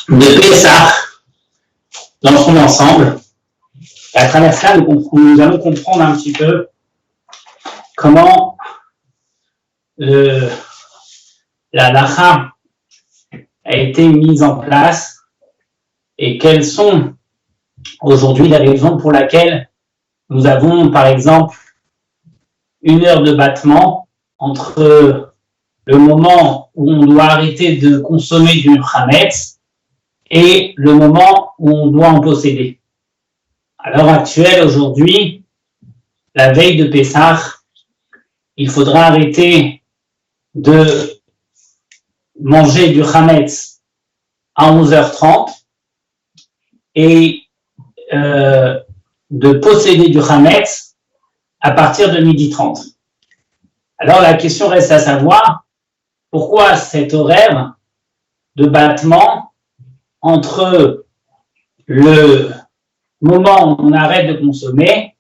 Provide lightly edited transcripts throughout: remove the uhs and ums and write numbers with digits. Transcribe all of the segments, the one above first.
de Pessah dans son ensemble. Et à travers ça, nous allons comprendre un petit peu comment la halakha a été mise en place et quelles sont aujourd'hui les raisons pour lesquelles nous avons, par exemple, 1 heure de battement entre le moment où on doit arrêter de consommer du chametz et le moment où on doit en posséder. À l'heure actuelle, aujourd'hui, la veille de Pessah, il faudra arrêter de manger du chametz à 11h30 et de posséder du chametz à partir de 12h30. Alors la question reste à savoir pourquoi cet horaire de battement entre le moment où on arrête de consommer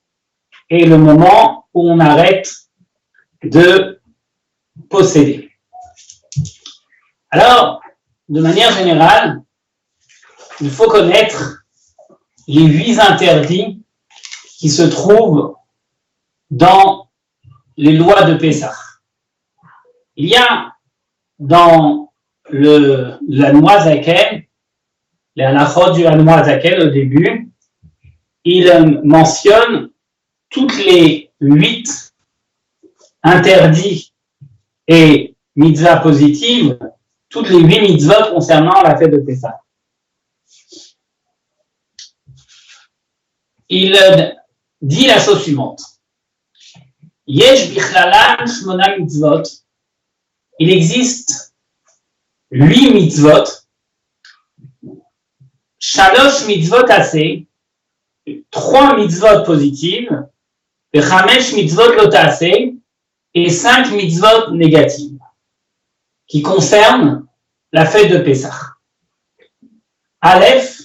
et le moment où on arrête de posséder. Alors, de manière générale, il faut connaître les 8 interdits qui se trouvent dans les lois de Pessah. Il y a dans la Noazaken, les halachot du Noazaken au début, il mentionne toutes les 8 interdits et mitzvahs positives, toutes les 8 mitzvot concernant la fête de Pessah. Il dit la chose suivante. Yesh bichlalan shmona mitzvot. Il existe 8 mitzvot. Shalosh mitzvot assez. 3 mitzvot positives. Et 5 mitzvot lo assez. Et 5 mitzvot négatives. Qui concernent la fête de Pessah. Aleph.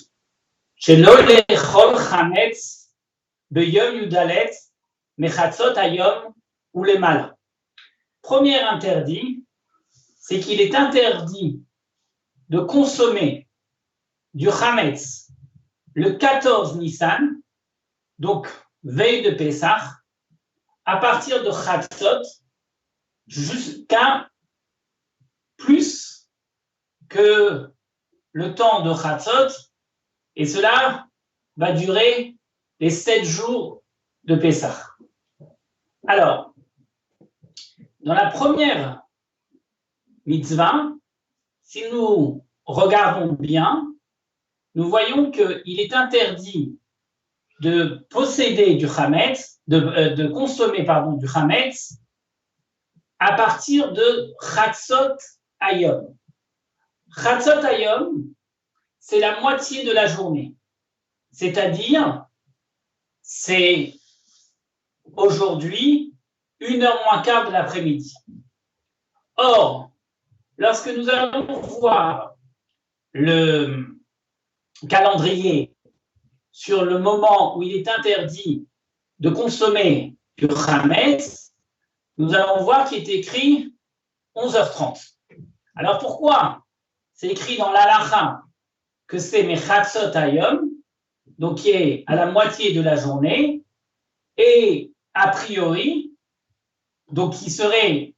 Shelo lechol chametz beyom yudalet mechatzot hayom ou les mal. Premier interdit, c'est qu'il est interdit de consommer du chametz le 14 Nissan, donc veille de Pessah, à partir de chatzot jusqu'à plus que le temps de chatzot, et cela va durer les 7 jours de Pessah. Alors, dans la première mitzvah, si nous regardons bien, nous voyons qu'il est interdit de posséder du chametz, de consommer du chametz à partir de chatzot hayom. Chatzot hayom, c'est la moitié de la journée. C'est-à-dire, c'est aujourd'hui 1h moins quart de l'après-midi. Or, lorsque nous allons voir le calendrier sur le moment où il est interdit de consommer du chametz, nous allons voir qu'il est écrit 11h30. Alors pourquoi c'est écrit dans l'halakha que c'est mechatzot hayom, donc qui est à la moitié de la journée, et a priori, donc qui serait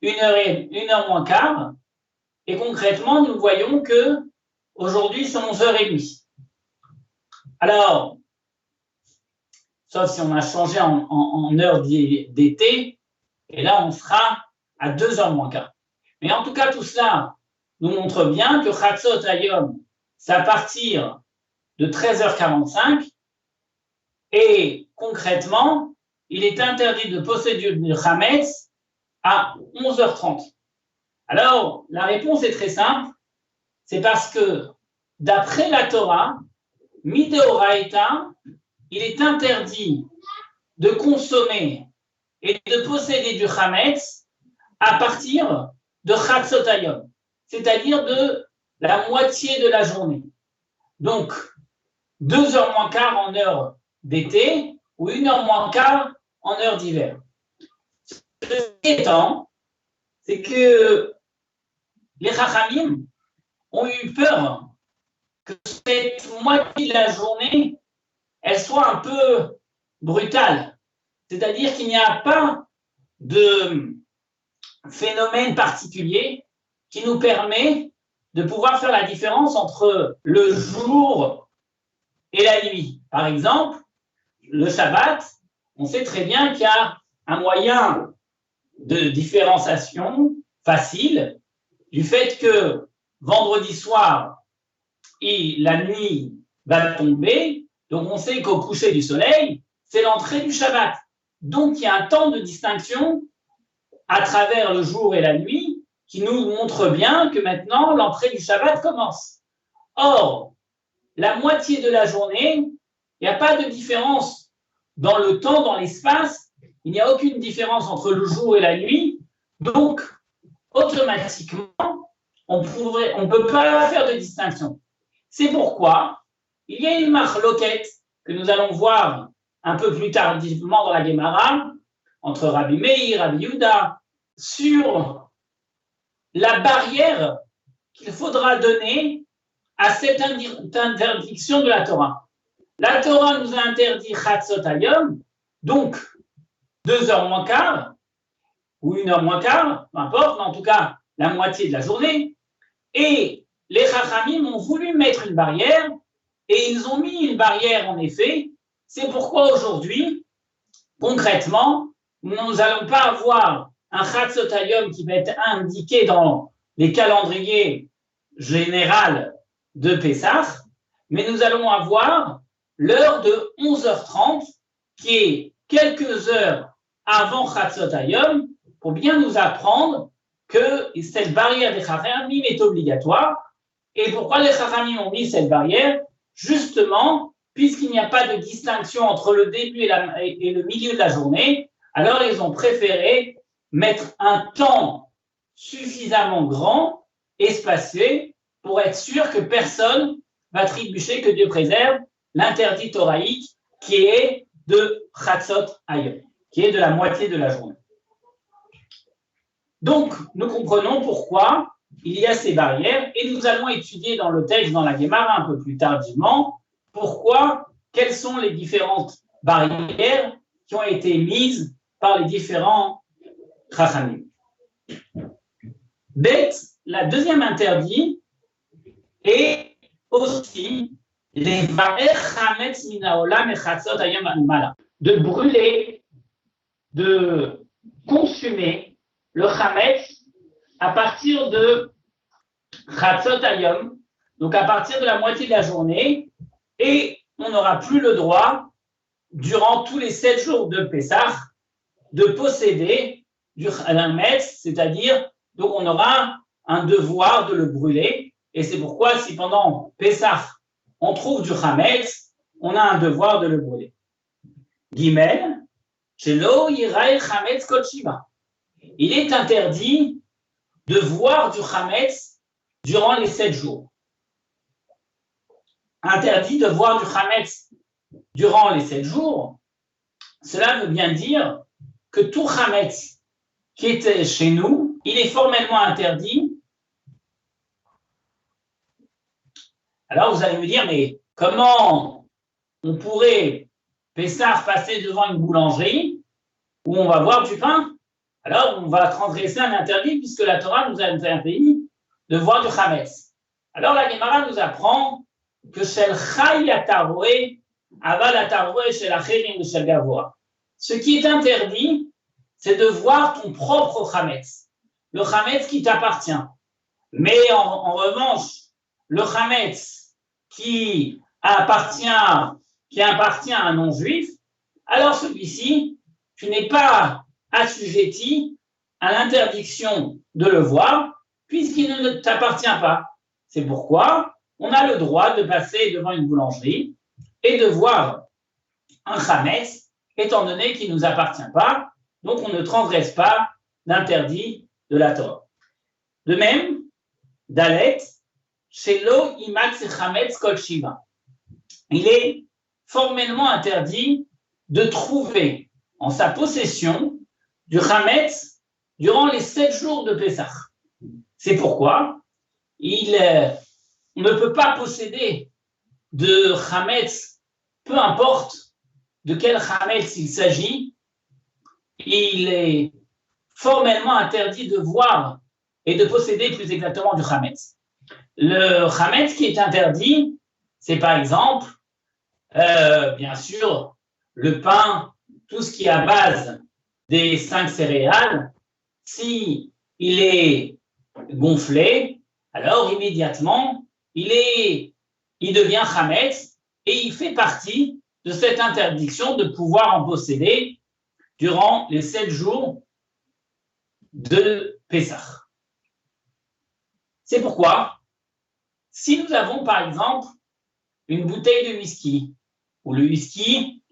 1h moins quart, et concrètement, nous voyons que aujourd'hui c'est 11h30. Alors, sauf si on a changé en heure d'été, et là on sera à 2h moins quart. Mais en tout cas, tout cela nous montre bien que chatzot hayom, c'est à partir de 13h45, et concrètement, il est interdit de posséder du chametz à 11h30. Alors, la réponse est très simple, c'est parce que d'après la Torah, mideoraita, il est interdit de consommer et de posséder du chametz à partir de chatzot hayom, c'est-à-dire de la moitié de la journée. Donc, 2h moins quart en heure d'été ou 1h moins quart en heure d'hiver. Ce qui est étant, c'est que les Chachamim ont eu peur que cette moitié de la journée, elle soit un peu brutale. C'est-à-dire qu'il n'y a pas de phénomène particulier qui nous permet de pouvoir faire la différence entre le jour et la nuit. Par exemple, le Shabbat, on sait très bien qu'il y a un moyen de différenciation facile du fait que vendredi soir et la nuit va tomber, donc on sait qu'au coucher du soleil, c'est l'entrée du Shabbat. Donc il y a un temps de distinction à travers le jour et la nuit qui nous montre bien que maintenant l'entrée du Shabbat commence. Or, la moitié de la journée, il n'y a pas de différence dans le temps, dans l'espace, il n'y a aucune différence entre le jour et la nuit, donc automatiquement, on ne peut pas faire de distinction. C'est pourquoi il y a une marloquette que nous allons voir un peu plus tardivement dans la Gemara, entre Rabbi Meir, Rabbi Yehuda, sur la barrière qu'il faudra donner à cette interdiction de la Torah. La Torah nous a interdit Chatzot Hayom, donc 2h moins quart, ou 1h moins quart, peu importe, mais en tout cas la moitié de la journée. Et les Chachamim ont voulu mettre une barrière, et ils ont mis une barrière en effet. C'est pourquoi aujourd'hui, concrètement, nous n'allons pas avoir un Chatzot Hayom qui va être indiqué dans les calendriers généraux de Pessah, mais nous allons avoir l'heure de 11h30, qui est quelques heures avant Chatzot Hayom, pour bien nous apprendre que cette barrière des Chachamim est obligatoire. Et pourquoi les Chachamim ont mis cette barrière? Justement, puisqu'il n'y a pas de distinction entre le début et le milieu de la journée, alors ils ont préféré mettre un temps suffisamment grand, espacé, pour être sûr que personne va trébucher, que Dieu préserve l'interdit thoraïque qui est de Chatzot Hayom, qui est de la moitié de la journée. Donc, nous comprenons pourquoi il y a ces barrières et nous allons étudier dans le texte, dans la Gemara un peu plus tardivement, quelles sont les différentes barrières qui ont été mises par les différents Chachamim. Bet, la deuxième interdit est aussi les chametz minaolam et chatzot hayom almala, de brûler, de consumer le chametz à partir de chatzot hayom, donc à partir de la moitié de la journée, et on n'aura plus le droit, durant tous les 7 jours de Pessah, de posséder du chametz, c'est-à-dire, donc on aura un devoir de le brûler, et c'est pourquoi si pendant Pessah, on trouve du chametz, on a un devoir de le brûler. Gimel, shelo yiraï chametz kol shiva. Il est interdit de voir du chametz durant les 7 jours. Interdit de voir du chametz durant les 7 jours, cela veut bien dire que tout chametz qui était chez nous, il est formellement interdit. Alors vous allez me dire, mais comment on pourrait, Pessah, passer devant une boulangerie où on va voir du pain? Alors on va transgresser un interdit puisque la Torah nous a interdit de voir du chametz. Alors la Gemara nous apprend que shel chay ataroé aval ataroé shel acherim shel gavoa. Ce qui est interdit, c'est de voir ton propre chametz, le chametz qui t'appartient. Mais en revanche, le chametz qui appartient à un non-juif, alors celui-ci, tu n'es pas assujetti à l'interdiction de le voir, puisqu'il ne t'appartient pas. C'est pourquoi on a le droit de passer devant une boulangerie et de voir un chametz, étant donné qu'il ne nous appartient pas, donc on ne transgresse pas l'interdit de la Torah. De même, Dalet, shelo imatz chametz kol shiva. Il est formellement interdit de trouver en sa possession du chametz durant les 7 jours de Pessah. C'est pourquoi il on ne peut pas posséder de chametz, peu importe de quel chametz il s'agit, il est formellement interdit de voir et de posséder plus exactement du chametz. Le chametz qui est interdit, c'est par exemple, bien sûr, le pain, tout ce qui est à base des 5 céréales. Si il est gonflé, alors immédiatement, il devient chametz et il fait partie de cette interdiction de pouvoir en posséder durant les 7 jours de Pessah. C'est pourquoi, si nous avons par exemple une bouteille de whisky, où le whisky,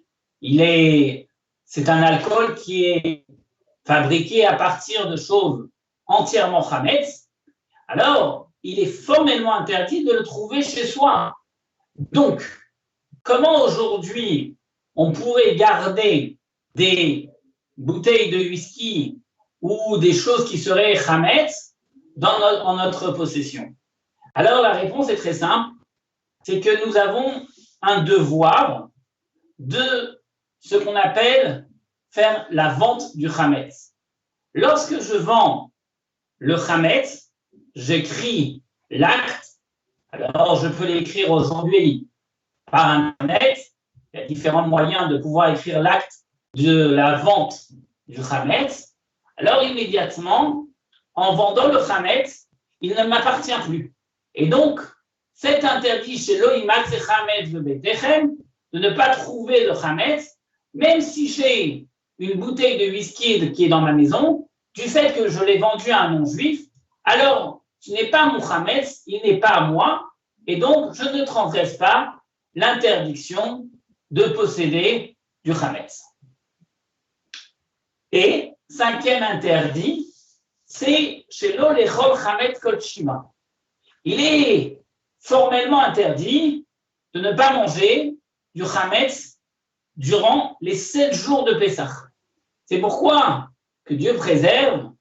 c'est un alcool qui est fabriqué à partir de choses entièrement chametz, alors il est formellement interdit de le trouver chez soi. Donc, comment aujourd'hui on pourrait garder des bouteilles de whisky ou des choses qui seraient chametz en notre possession? Alors la réponse est très simple, c'est que nous avons un devoir de ce qu'on appelle faire la vente du chametz. Lorsque je vends le chametz, j'écris l'acte. Alors je peux l'écrire aujourd'hui par Internet. Il y a différents moyens de pouvoir écrire l'acte de la vente du chametz. Alors immédiatement, en vendant le chametz, il ne m'appartient plus. Et donc, c'est interdit chez l'Oïmat et chametz de Betechem de ne pas trouver le chametz, même si j'ai une bouteille de whisky qui est dans ma maison, du fait que je l'ai vendu à un non-juif, alors ce n'est pas mon chametz, il n'est pas à moi, et donc je ne transgresse pas l'interdiction de posséder du chametz. Et 5e interdit, c'est chez l'olechol chametz kol shima. Il est formellement interdit de ne pas manger du chametz durant les 7 jours de Pessah. C'est pourquoi que Dieu préserve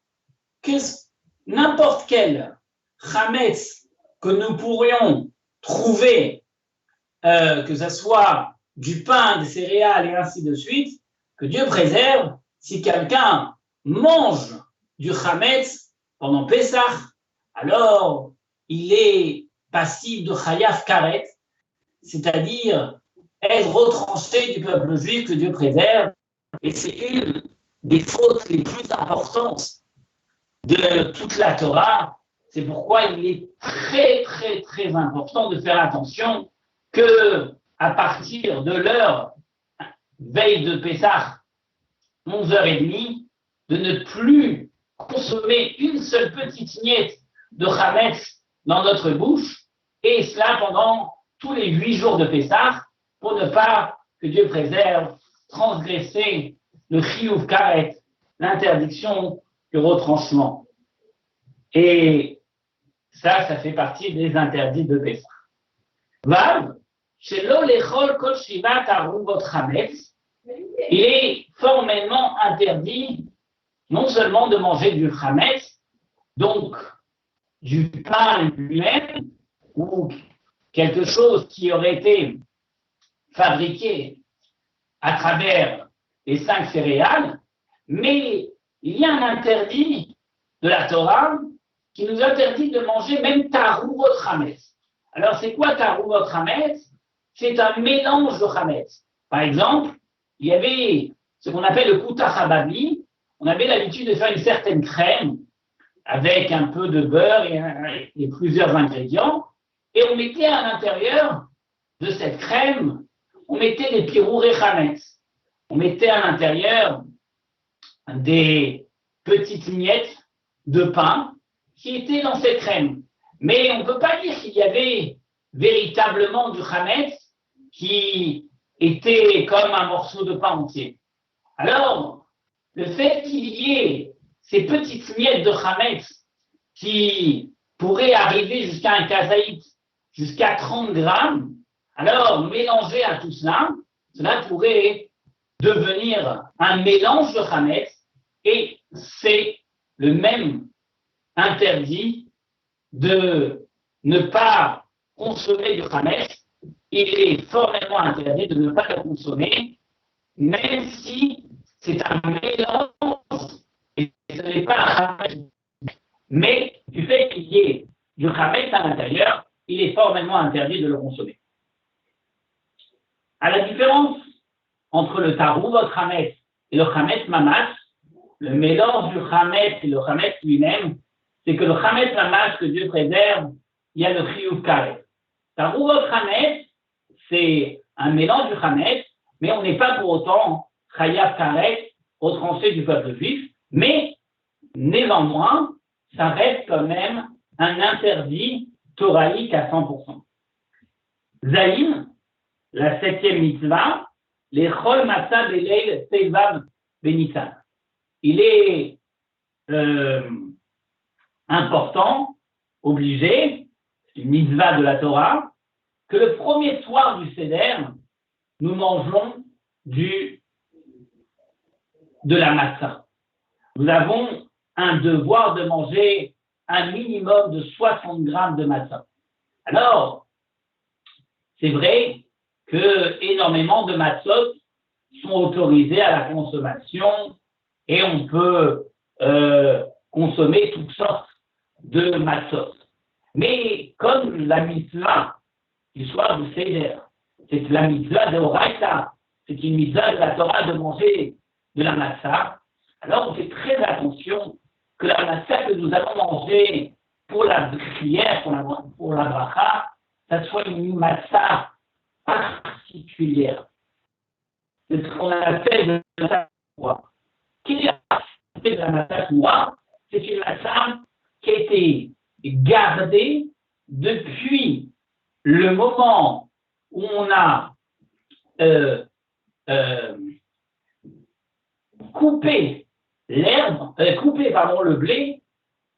que n'importe quel chametz que nous pourrions trouver, que ce soit du pain, des céréales et ainsi de suite, que Dieu préserve, si quelqu'un mange du chametz pendant Pessah, alors il est passible de chayav karet, c'est-à-dire être retranché du peuple juif que Dieu préserve, et c'est une des fautes les plus importantes de toute la Torah. C'est pourquoi il est très, très, très important de faire attention que à partir de l'heure veille de Pessah, 11h30, de ne plus consommer une seule petite miette de chametz dans notre bouche, et cela pendant tous les 8 jours de Pessah, pour ne pas, que Dieu préserve, transgresser le chiyuv karet, l'interdiction du retranchement. Et ça fait partie des interdits de Pessah. Vav, shelo lechol kol shivat aruvot chametz, il est formellement interdit non seulement de manger du chametz, donc du pain lui-même, ou quelque chose qui aurait été fabriqué à travers les 5 céréales, mais il y a un interdit de la Torah qui nous interdit de manger même taruvot chametz. Alors c'est quoi taruvot chametz? C'est un mélange de chametz. Par exemple, il y avait ce qu'on appelle le koutach hababi. On avait l'habitude de faire une certaine crème avec un peu de beurre et plusieurs ingrédients, et on mettait à l'intérieur de cette crème, on mettait des pirourés chametz. On mettait à l'intérieur des petites miettes de pain qui étaient dans cette crème. Mais on ne peut pas dire qu'il y avait véritablement du chametz qui était comme un morceau de pain entier. Alors, le fait qu'il y ait ces petites miettes de chametz qui pourraient arriver jusqu'à un kazaït, jusqu'à 30 grammes, alors mélangé à tout cela, cela pourrait devenir un mélange de chametz, et c'est le même interdit de ne pas consommer du Hametz, il est formellement interdit de ne pas le consommer, même si c'est un mélange, et ce n'est pas un Hametz. Mais du fait qu'il y ait du Hametz à l'intérieur, il est formellement interdit de le consommer. À la différence entre le Tarouvot Hametz et le Hametz Mamash, le mélange du Hametz et le Hametz lui-même, c'est que le Hametz Mamash que Dieu préserve, il y a le Chiyuv Karet. Tarouvot Hametz, c'est un mélange du Hametz, mais on n'est pas pour autant Chayav Karet, retranché du peuple juif, mais néanmoins, ça reste quand même un interdit toraïque à 100%. Zaïm, la 7e mitzvah, les Chol Matzah Beleil Teivav Benissan. Il est important, obligé, une mitzvah de la Torah, que le premier soir du Seder, nous mangeons de la matzah. Nous avons un devoir de manger un minimum de 60 grammes de matzah. Alors, c'est vrai que énormément de matzot sont autorisés à la consommation et on peut consommer toutes sortes de matzot. Mais comme la mitzvah du soir du Seder, c'est la mitzvah de Oraita, c'est une mitzvah de la Torah de manger de la matzah, alors on fait très attention que la matzah que nous allons manger pour la prière, pour la bracha, ça soit une matzah particulière. C'est ce qu'on appelle de la matzah noire. Qui est de la matzah noire? C'est une matzah qui a été gardée depuis le moment où on a coupé le blé,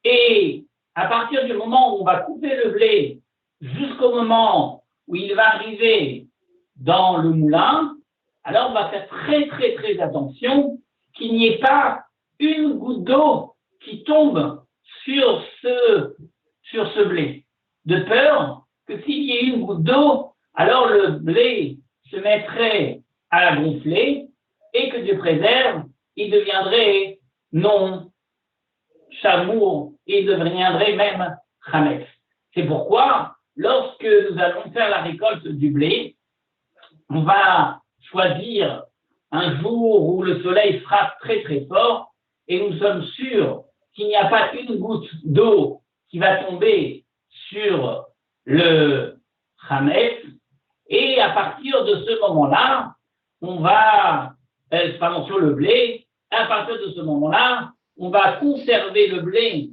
et à partir du moment où on va couper le blé jusqu'au moment où il va arriver dans le moulin, alors on va faire très très très attention qu'il n'y ait pas une goutte d'eau qui tombe sur ce blé, de peur que s'il y ait une goutte d'eau, alors le blé se mettrait à gonfler et que Dieu préserve, il deviendrait non chamour, il deviendrait même chametz. C'est pourquoi, lorsque nous allons faire la récolte du blé, on va choisir un jour où le soleil frappe très très fort et nous sommes sûrs qu'il n'y a pas une goutte d'eau qui va tomber sur le chametz, et à partir de ce moment-là, on va, sur le blé, à partir de ce moment-là, on va conserver le blé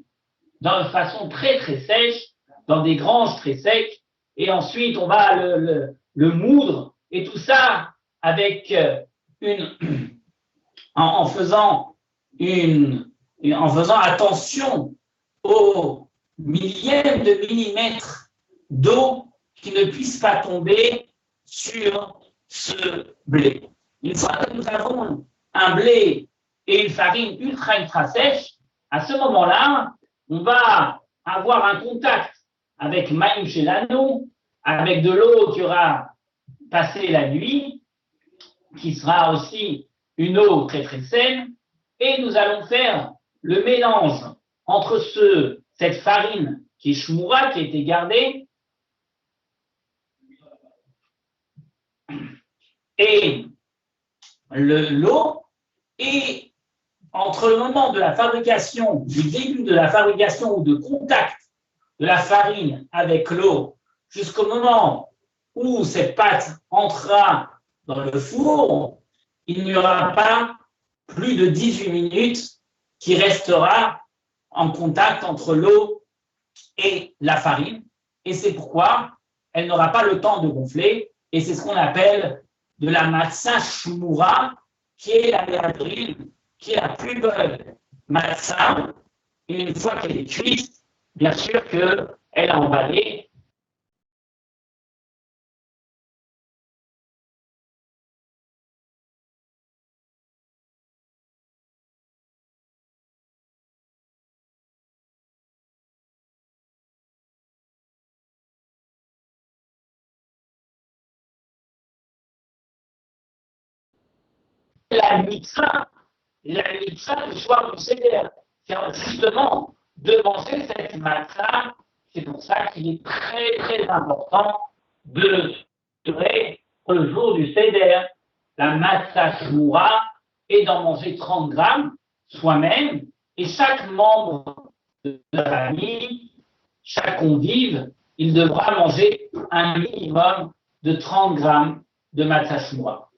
de façon très très sèche, dans des granges très secs, et ensuite on va le moudre, et tout ça avec en faisant attention aux millièmes de millimètres d'eau qui ne puissent pas tomber sur ce blé. Une fois que nous avons un blé et une farine ultra sèche, à ce moment-là, on va avoir un contact avec Maïm Shelano, avec de l'eau qui aura passé la nuit, qui sera aussi une eau très très saine, et nous allons faire le mélange entre cette farine qui est shmoura, qui a été gardée, et l'eau, et entre le moment de la fabrication, du début de la fabrication ou de contact de la farine avec l'eau, jusqu'au moment où cette pâte entrera dans le four, il n'y aura pas plus de 18 minutes qui restera en contact entre l'eau et la farine. Et c'est pourquoi elle n'aura pas le temps de gonfler. Et c'est ce qu'on appelle de la matzah shmura, qui est la méadrille, qui est la plus bonne matzah. Et une fois qu'elle est cuite, bien sûr qu'elle a emballé la mitzvah du soir du Seder. C'est justement de manger cette matzah. C'est pour ça qu'il est très très important de durer le jour du Seder, la matzah shmura, et d'en manger 30 grammes soi-même, et chaque membre de la famille, chaque convive, il devra manger un minimum de 30 grammes de matzah shmura.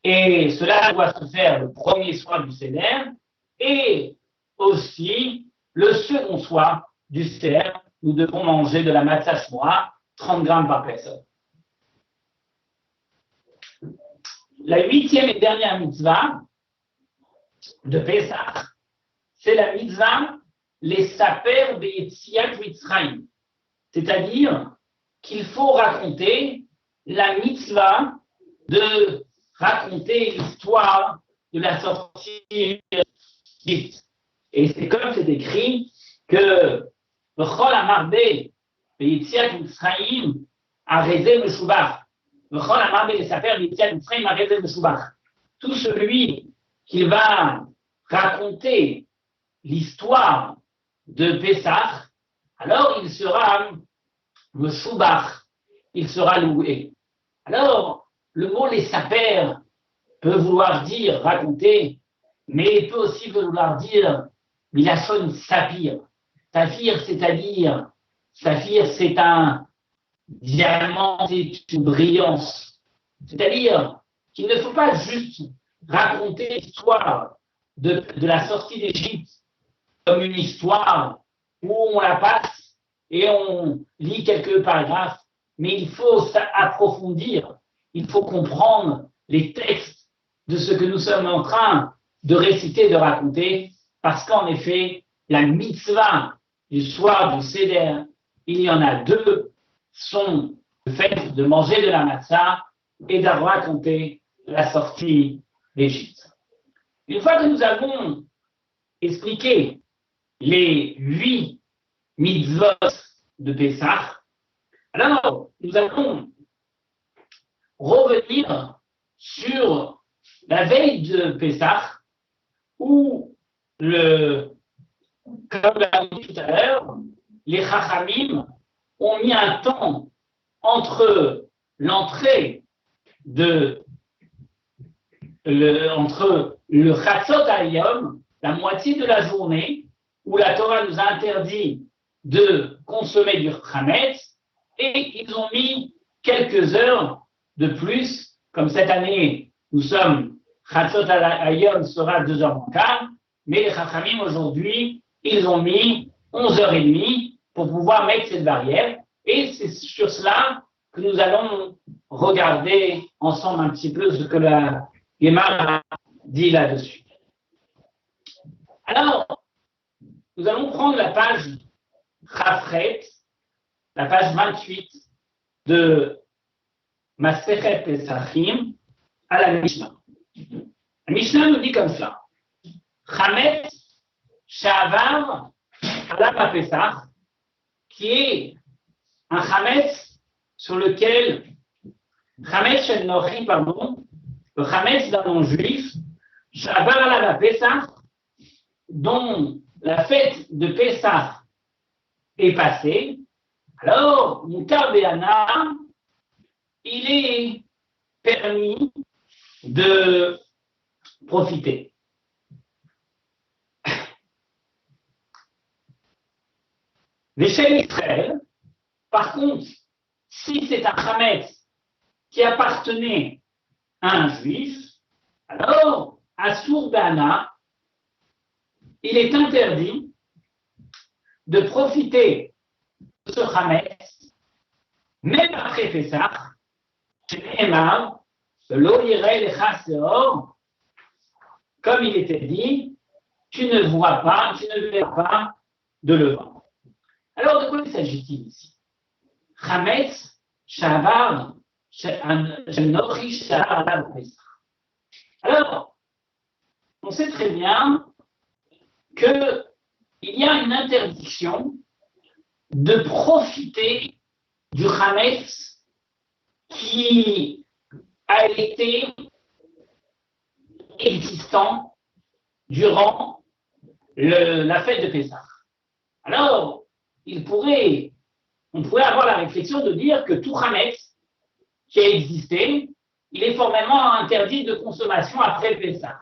Et cela doit se faire le premier soir du Seder et aussi le second soir du Seder. Nous devons manger de la matzah shmura, 30 grammes par personne. La 8e et dernière mitzvah de Pesach, c'est la mitzvah les saper be'etziat Mitzrayim. C'est-à-dire qu'il faut raconter la mitzvah de raconter l'histoire de la sortie d'Égypte. Et c'est comme c'est écrit que V'chol amar be'etziat Mitzrayim arezeh meshubach. V'chol amar be'saper be'etziat Mitzrayim arezeh meshubach. Tout celui qui va raconter l'histoire de Pessah, alors il sera meshubach, il sera loué. Alors, le mot les saper peut vouloir dire raconter, mais il peut aussi vouloir dire milachon saphir. Saphir, c'est-à-dire, saphir, c'est un diamant, c'est une brillance. C'est-à-dire qu'il ne faut pas juste raconter l'histoire de la sortie d'Égypte comme une histoire où on la passe et on lit quelques paragraphes, mais il faut approfondir, il faut comprendre les textes de ce que nous sommes en train de réciter, de raconter, parce qu'en effet, la mitzvah du soir du Seder, il y en a deux, sont le fait de manger de la matzah et d'avoir raconté la sortie d'Égypte. Une fois que nous avons expliqué les 8 mitzvot de Pessah, alors nous allons revenir sur la veille de Pessah, où, comme l'a dit tout à l'heure, les Chachamim ont mis un temps entre l'entrée entre le Chatzot Hayom, la moitié de la journée, où la Torah nous a interdit de consommer du Chametz, et ils ont mis quelques heures de plus, comme cette année, nous sommes, Chatzot Hayom sera 2h15, mais les Chachamim aujourd'hui, ils ont mis 11h30 pour pouvoir mettre cette barrière, et c'est sur cela que nous allons regarder ensemble un petit peu ce que la Gemara dit là-dessus. Alors, nous allons prendre la page Chafret, la page 28 de Masechet Pesachim à la Mishnah. La Mishnah nous dit comme ça. Chametz Shavar Alam Pesach, qui est un Chametz sur lequel Chametz Shel Nochi, pardon, le Chametz d'un non-juif, Shavar Alam Pesach, dont la fête de Pessah est passée, alors, Moutar Béana, il est permis de profiter. Mais chez Israël, par contre, si c'est un Chametz qui appartenait à un juif, alors, à Sourbana, il est interdit de profiter de ce Chametz, même après Pessah, comme il était dit, tu ne vois pas, tu ne verras pas de levain. Alors, de quoi il s'agit-il ici? Chametz, Shavar, Nochi, Shavar, Pessah. Alors, on sait très bien qu'il y a une interdiction de profiter du Chametz qui a été existant durant la fête de Pessah. Alors, on pourrait avoir la réflexion de dire que tout Hametz qui a existé, il est formellement interdit de consommation après Pessah.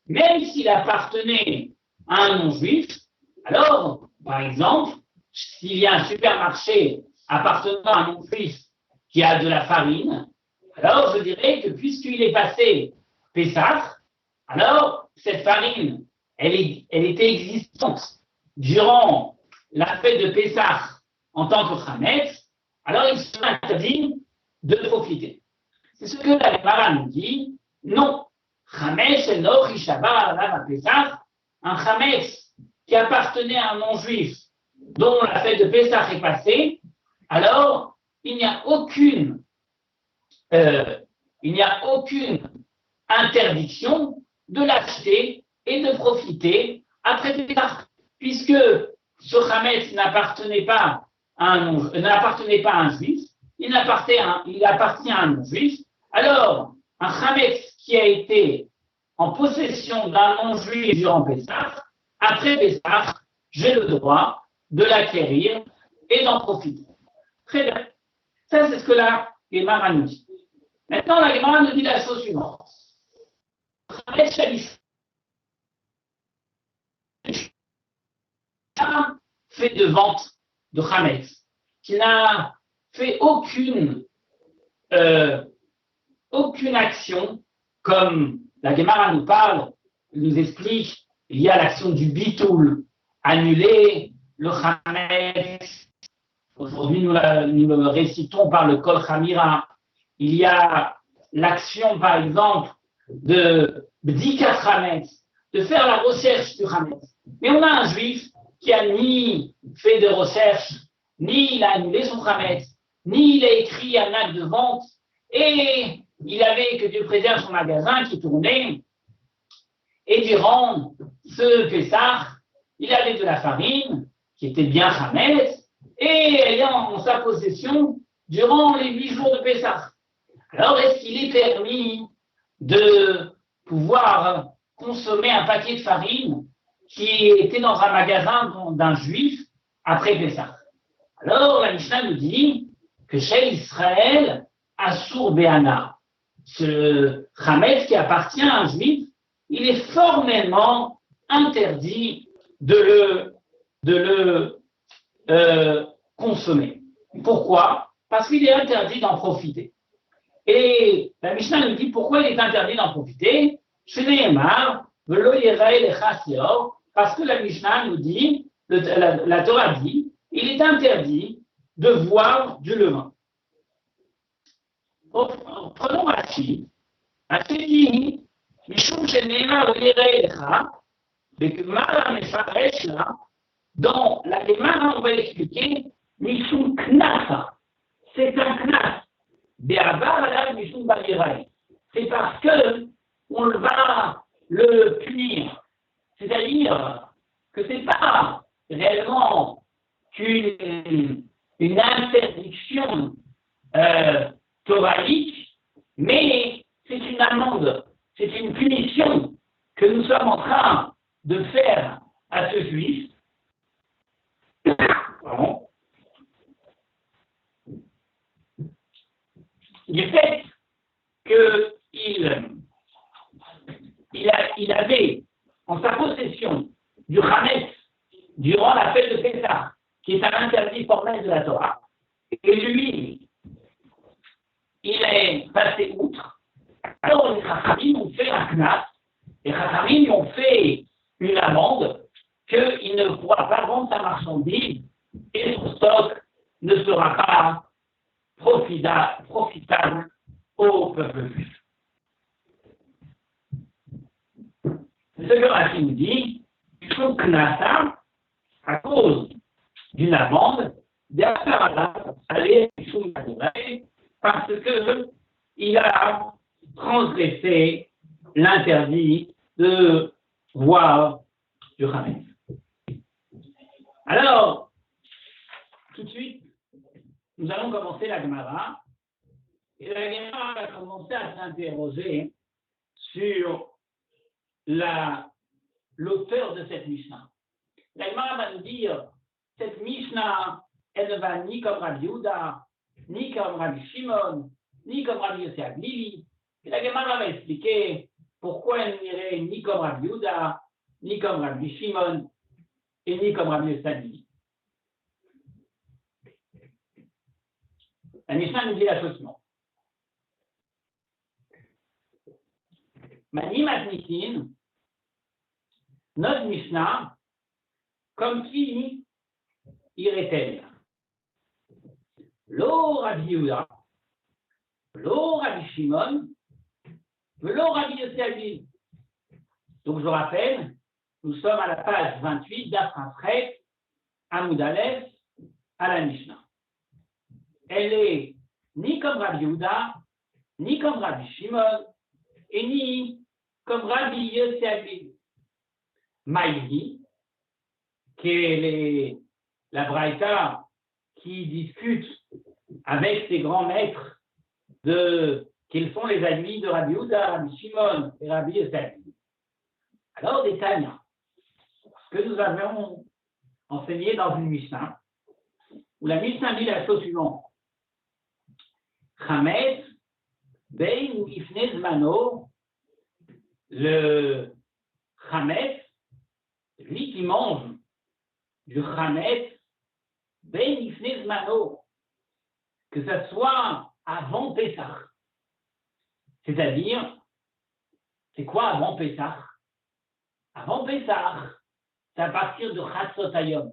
Même s'il appartenait à un non-juif, alors, par exemple, s'il y a un supermarché appartenant à un non-juif qui a de la farine, alors je dirais que puisqu'il est passé Pessah, alors cette farine, elle était existante durant la fête de Pessah en tant que Hametz, alors il serait interdit de profiter. C'est ce que la Gemara nous dit. Non, Hametz eno chishabar alav Pessah, un Hametz qui appartenait à un non-juif dont la fête de Pessah est passée, alors il n'y a aucune interdiction de l'acheter et de profiter après Pessah, puisque ce Hametz n'appartenait pas à un juif, il appartient à un non-juif. Alors, un Hametz qui a été en possession d'un non-juif durant Pessah, après Pessah, j'ai le droit de l'acquérir et d'en profiter. Très bien. Ça, c'est ce que la Gemara nous dit. Maintenant, la Gemara nous dit la chose suivante. Hametz Shalif fait de vente de Hametz, qui n'a fait aucune action, comme la Gemara nous parle, nous explique, il y a l'action du bitoul, annuler le Hametz. Aujourd'hui, nous le récitons par le Kol Chamira. Il y a l'action, par exemple, de Bdikat Hametz, de faire la recherche du Hametz. Mais on a un juif qui a ni fait de recherche, ni il a annulé son Hametz, ni il a écrit un acte de vente, et il avait, que Dieu préserve, son magasin qui tournait, et durant ce Pessah, il avait de la farine, qui était bien Hametz, et elle est en sa possession durant les 8 jours de Pessah. Alors, est-ce qu'il est permis de pouvoir consommer un paquet de farine qui était dans un magasin d'un juif après Pessah? Alors, la Mishnah nous dit que chez Israël, Assour Béana, ce Hametz qui appartient à un juif, il est formellement interdit de le consommer. Pourquoi? Parce qu'il est interdit d'en profiter. Et la Mishnah nous dit pourquoi il est interdit d'en profiter. Parce que la Mishnah nous dit, la Torah dit, il est interdit de boire du levain. Prenons Rashi. Rashi dit, Mishum sheneimar v'yire'echa, v'gemara mefaresh là, dans la Gemara, on va expliquer, Mishum knasa. C'est un knas. Be'avar alav mishum ba'yira'i. C'est parce que on va le punir. C'est-à-dire que ce n'est pas réellement une interdiction thoraïque, mais c'est une amende, c'est une punition que nous sommes en train de faire à ce juif. Pardon. Du fait qu'il avait en sa possession du Hametz durant la fête de Pessah, qui est un interdit formel de la Torah, et lui, il est passé outre, alors les Chachamim ont fait un knas, les Chachamim ont fait une amende qu'il ne pourra pas vendre sa marchandise et son stock ne sera pas profitable au peuple juif. C'est ce que Rachid nous dit, il faut knasa, à cause d'une amende, aller parce qu'il a transgressé l'interdit de boire du Hametz. Alors, tout de suite, nous allons commencer la Gemara. Et la Gemara va commencer à s'interroger sur l'auteur de cette Mishnah. La Gemara va nous dire, cette Mishnah, elle ne va ni comme Rabbi Yehuda, ni comme Rabbi Shimon, ni comme Rabbi Yossi Aglili. Et la Gemara va expliquer pourquoi elle n'irait ni comme Rabbi Yehuda, ni comme Rabbi Shimon, et ni comme Rabbi Yossi Aglili. La Mishnah nous dit la chose suivante. Mani Matnitin, notre Mishnah, comme qui irait-elle? Lo Rabbi Yehuda, lo Rabbi Shimon, lo Rabbi Yossi Aglili. Donc je rappelle, nous sommes à la page 28 d'Afrafret, Amoud Aleph, à la Mishnah. Elle est ni comme Rabbi Yehuda, ni comme Rabbi Shimon, et ni comme Rabbi Yossi Aglili. Maïdi, qui est la Braïta qui discute avec ses grands maîtres qu'ils sont les amis de Rabbi Yehuda, Rabbi Shimon et Rabbi Yossi Aglili. Alors, des Tanya, ce que nous avons enseigné dans une Mishnah, où la Mishnah dit la chose suivante. Chametz, Bein ou Ifnei Zmano, le Chametz, lui qui mange du Chametz, Bein Ifnei Zmano, que ce soit avant Pessah. C'est-à-dire, c'est quoi avant Pessah? Avant Pessah, c'est à partir de Chatzot Hayom.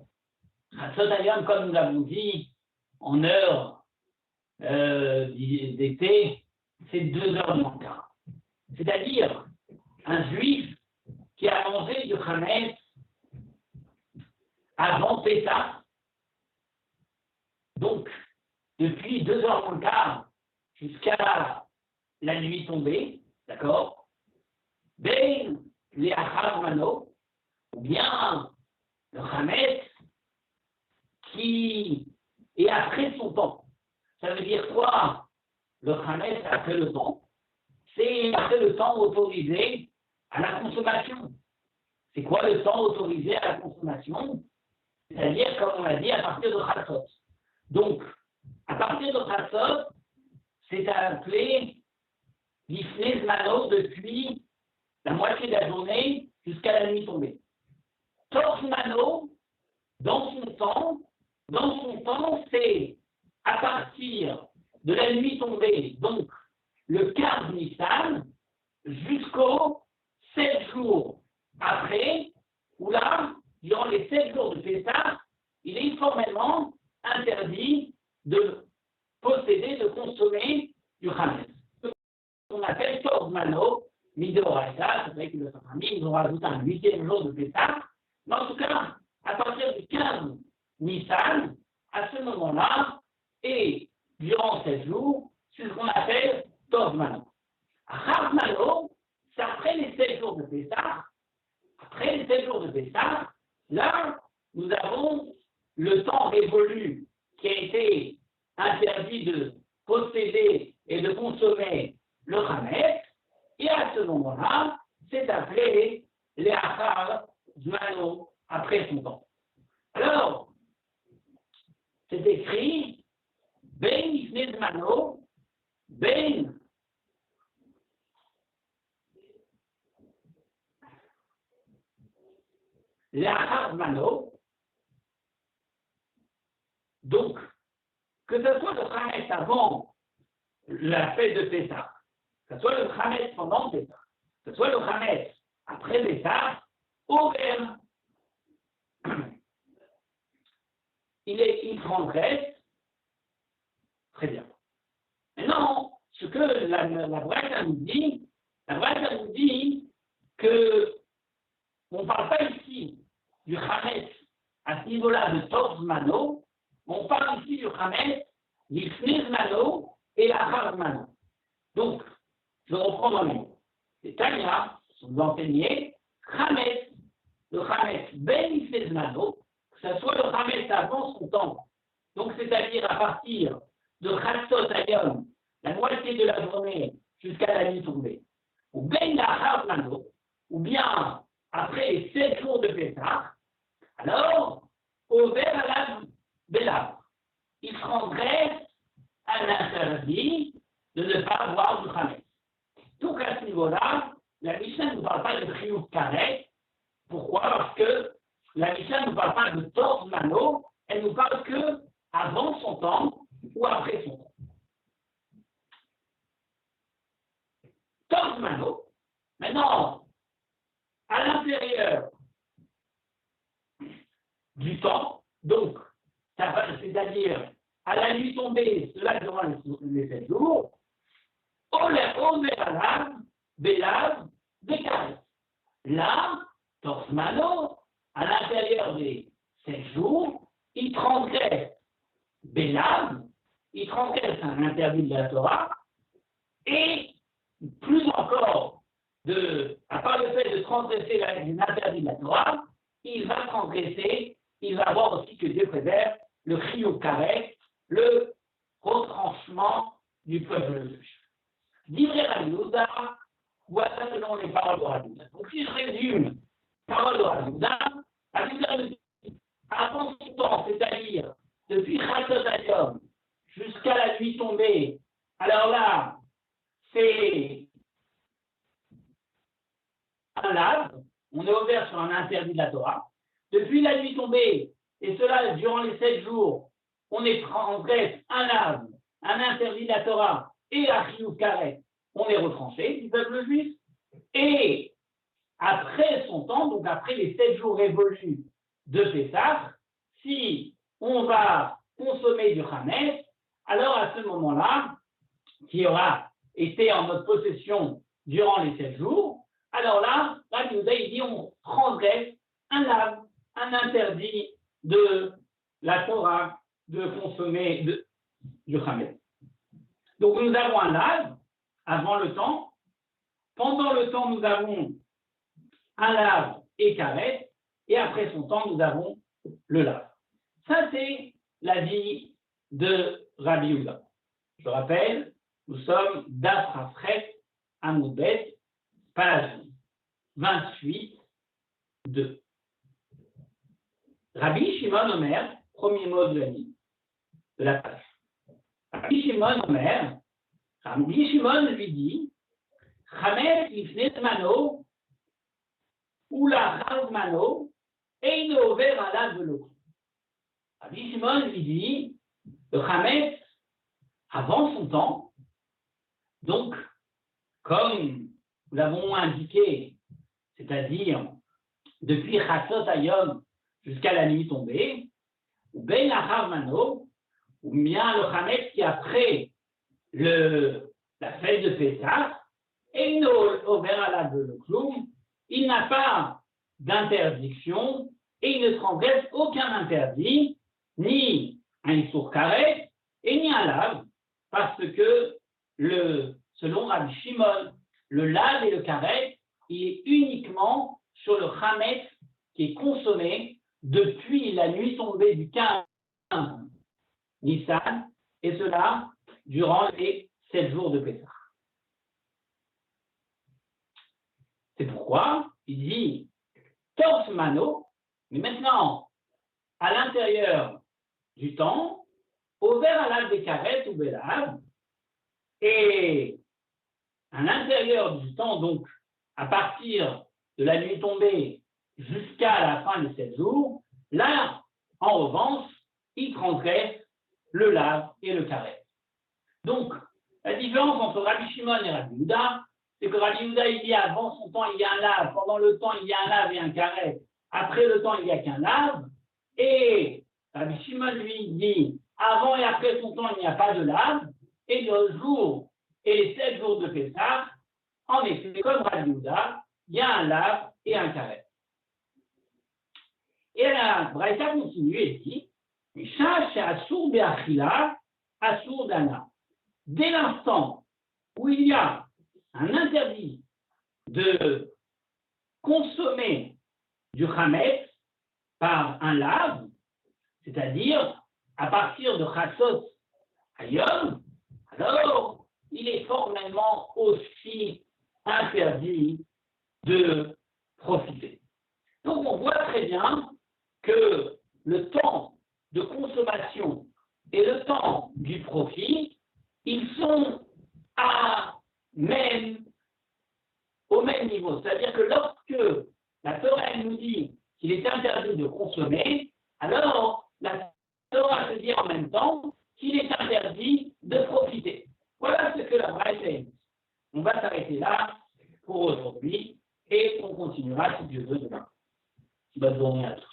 Chatzot Hayom, comme nous l'avons dit, en heure d'été, c'est 2h moins quart. C'est-à-dire, un juif qui a mangé du Chametz avant Pessah, donc depuis 2h moins quart jusqu'à la nuit tombée, d'accord? Ben les Achar Mano, ou bien le Chametz qui est après son temps. Ça veut dire quoi? Le Chametz après le temps. C'est après le temps autorisé à la consommation. C'est quoi le temps autorisé à la consommation? C'est-à-dire, comme on l'a dit, à partir de Chatzot. Donc, à partir de Chatzot, c'est appelé l'Ifnei Zmano depuis la moitié de la journée jusqu'à la nuit tombée. Tor Zmano, dans son temps, c'est à partir de la nuit tombée, donc le quart de Nissan, jusqu'aux 7 jours après, où là, durant les 7 jours de Pessah, il est formellement interdit de posséder, de consommer du Chametz. On appelle Tor Zmano, Midoraita, c'est vrai que le Saframi, ils ont rajouté un 8e jour de Pessah, mais en tout cas, à partir du 15 Nissan, à ce moment-là, et durant 7 jours, c'est ce qu'on appelle Tor Zmano. Achar Zmano, c'est après les 7 jours de Pessah. Après les 7 jours de Pessah, là, nous avons le temps révolu qui a été interdit de posséder et de consommer le Chametz, et à ce moment-là, c'est appelé les Achar Zmano, après son temps. Alors, c'est écrit Ben Ifnei Zmano, Ben L'Achar Zmano. Donc, que ce soit le Chametz avant la fête de Pessah, que ce soit le Chametz pendant Pessah, que ce soit le Chametz après Pessah, au même, il transgresse. Très bien. Maintenant, ce que la Braïta nous dit, que on ne parle pas ici du Chametz à ce niveau-là de Tor Zmano, on parle ici du Chametz, l'Ifnei Zmano et l'Achar Zmano. Donc, je reprends dans les mots. Les Tanya sont enseignés Chametz, le Chametz Ben Ifnei Zmano, que ce soit le Chametz avant son temps, donc c'est-à-dire à partir de Chatzot Hayom, la moitié de la journée jusqu'à la nuit tombée, ou Ben l'Achar Zmano, ou bien après les 7 jours de Pessah, alors, au verre à la Bélav, il prendrait un interdit de ne pas avoir du Khamet. Donc à ce niveau-là, la Mishnah ne nous parle pas de Chiyuv Karet. Pourquoi? Parce que la Mishnah ne nous parle pas de Tov Mano, elle nous parle que avant son temps ou après son temps. Tov Mano, maintenant, à l'intérieur du temps, donc, c'est-à-dire à la nuit tombée, cela durant les 7 jours, Omer Bélav, Békaret. Là, Torsmano, à l'intérieur des 7 jours, il transgresse Bélav, il transgresse un interdit de la Torah, et plus encore, à part le fait de transgresser l'interdit de la Torah, il va transgresser, il va voir aussi que Dieu préserve le Chiyuv Karet, le retranchement du peuple juif. Divrei Rabbi Yehuda, voilà selon les paroles de Rabbi Yehuda. Donc si je résume, paroles de Rabbi Yehuda, Rabbi Yehuda nous dit, avant son temps, c'est-à-dire depuis Chatzot Hayom jusqu'à la nuit tombée, alors là, c'est un lave, on est ouvert sur un interdit de la Torah. Depuis la nuit tombée, et cela durant les 7 jours, on est transgresse un lave, un interdit de la Torah et la Chiyuv Karet, on est retranché du peuple juif. Et après son temps, donc après les 7 jours révolus de Pessah, si on va consommer du Hametz, alors à ce moment-là, qui aura été en notre possession durant les 7 jours, alors là, Rabbi Yehuda, il dit on transgresse un lave, un interdit de la Torah de consommer du Hametz. Donc nous avons un lave avant le temps. Pendant le temps, nous avons un lave et karet. Et après son temps, nous avons le lave. Ça, c'est la vie de Rabbi Yehuda. Je rappelle, nous sommes d'Afrafret à Moudbet, page 28, 2. Rabbi Shimon Omer, premier mot de la vie, de la page. Rabbi Shimon Omer, Rabbi Shimon lui dit, Chametz lifnei zmano, ou lachar zmano, eino over alav velo. Rabbi Shimon lui dit, le Chametz, avant son temps, donc, comme nous l'avons indiqué, c'est-à-dire depuis Chatzot Hayom jusqu'à la nuit tombée, ou ben lachar mano, ou bien le Chametz qui après la fête de Pessah, et il n'a pas d'interdiction et il ne transgresse aucun interdit, ni un Issur Karet et ni un lave, parce que selon Rabbi Shimon, le lave et le karet, il est uniquement sur le Chametz qui est consommé depuis la nuit tombée du 15 Nissan, et cela durant les 7 jours de Pessah. C'est pourquoi il dit Tors Mano, mais maintenant, à l'intérieur du temps, ouvert à l'âge des carettes ou bélaves, et à l'intérieur du temps, donc, à partir de la nuit tombée jusqu'à la fin des 7 jours, là, en revanche, il transgresse le lave et le carré. Donc, la différence entre Rabbi Shimon et Rabbi Yehuda, c'est que Rabbi Yehuda, il dit avant son temps, il y a un lave, pendant le temps, il y a un lave et un carré, après le temps, il n'y a qu'un lave, et Rabbi Shimon, lui, dit avant et après son temps, il n'y a pas de lave, et le jour et les 7 jours de Pessah, en effet, comme Rabbi Yehuda, il y a un lave et un carré. Et la Braïta continue et dit Misha she'asur be'achila, asur dana. Dès l'instant où il y a un interdit de consommer du chametz par un lave, c'est-à-dire à partir de Chatzot Hayom, alors il est formellement aussi interdit de profiter. Donc on voit très bien que le temps de consommation et le temps du profit, ils sont au même niveau. C'est-à-dire que lorsque la Torah nous dit qu'il est interdit de consommer, alors la Torah se dit en même temps qu'il est interdit de profiter. Voilà ce que la Braïta dit. On va s'arrêter là pour aujourd'hui et on continuera si Dieu veut demain. Bonne journée à tous.